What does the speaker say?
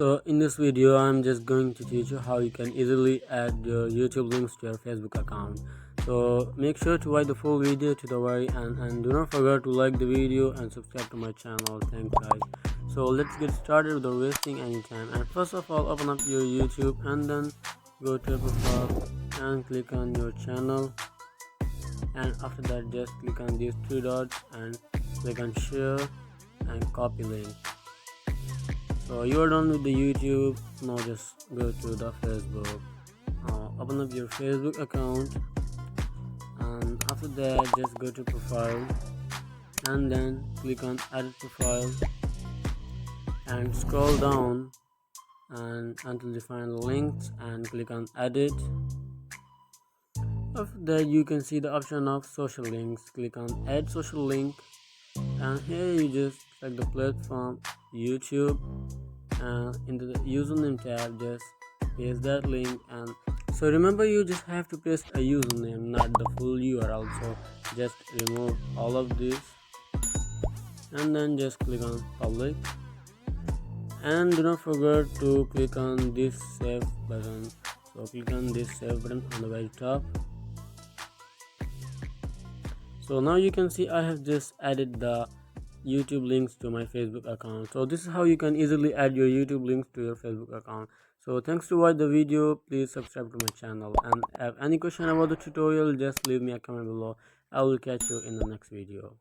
So in this video I'm just going to teach you how you can easily add your YouTube links to your Facebook account. So make sure to watch the full video to the very end and do not forget to like the video and subscribe to my channel. Thanks guys. So let's get started without wasting any time. And first of all, open up your YouTube and then go to your profile and click on your channel, and after that just click on these three dots and click on share and copy link. So you are done with the YouTube. Now just go to the Facebook. Open up your Facebook account, and after that just go to profile and then click on edit profile and scroll down and until you find links and click on edit. After that you can see the option of social links. Click on add social link, and here you just select the platform YouTube, and into the username tab just paste that link. And so remember, you just have to paste a username, not the full URL. So just remove all of this and then just click on public, and do not forget to click on this save button. So click on this save button on the very top. So now you can see I have just added the YouTube links to my Facebook account. So this is how you can easily add your YouTube links to your Facebook account. So thanks to watch the video. Please subscribe to my channel, and have any question about the tutorial, just leave me a comment below. I will catch you in the next video.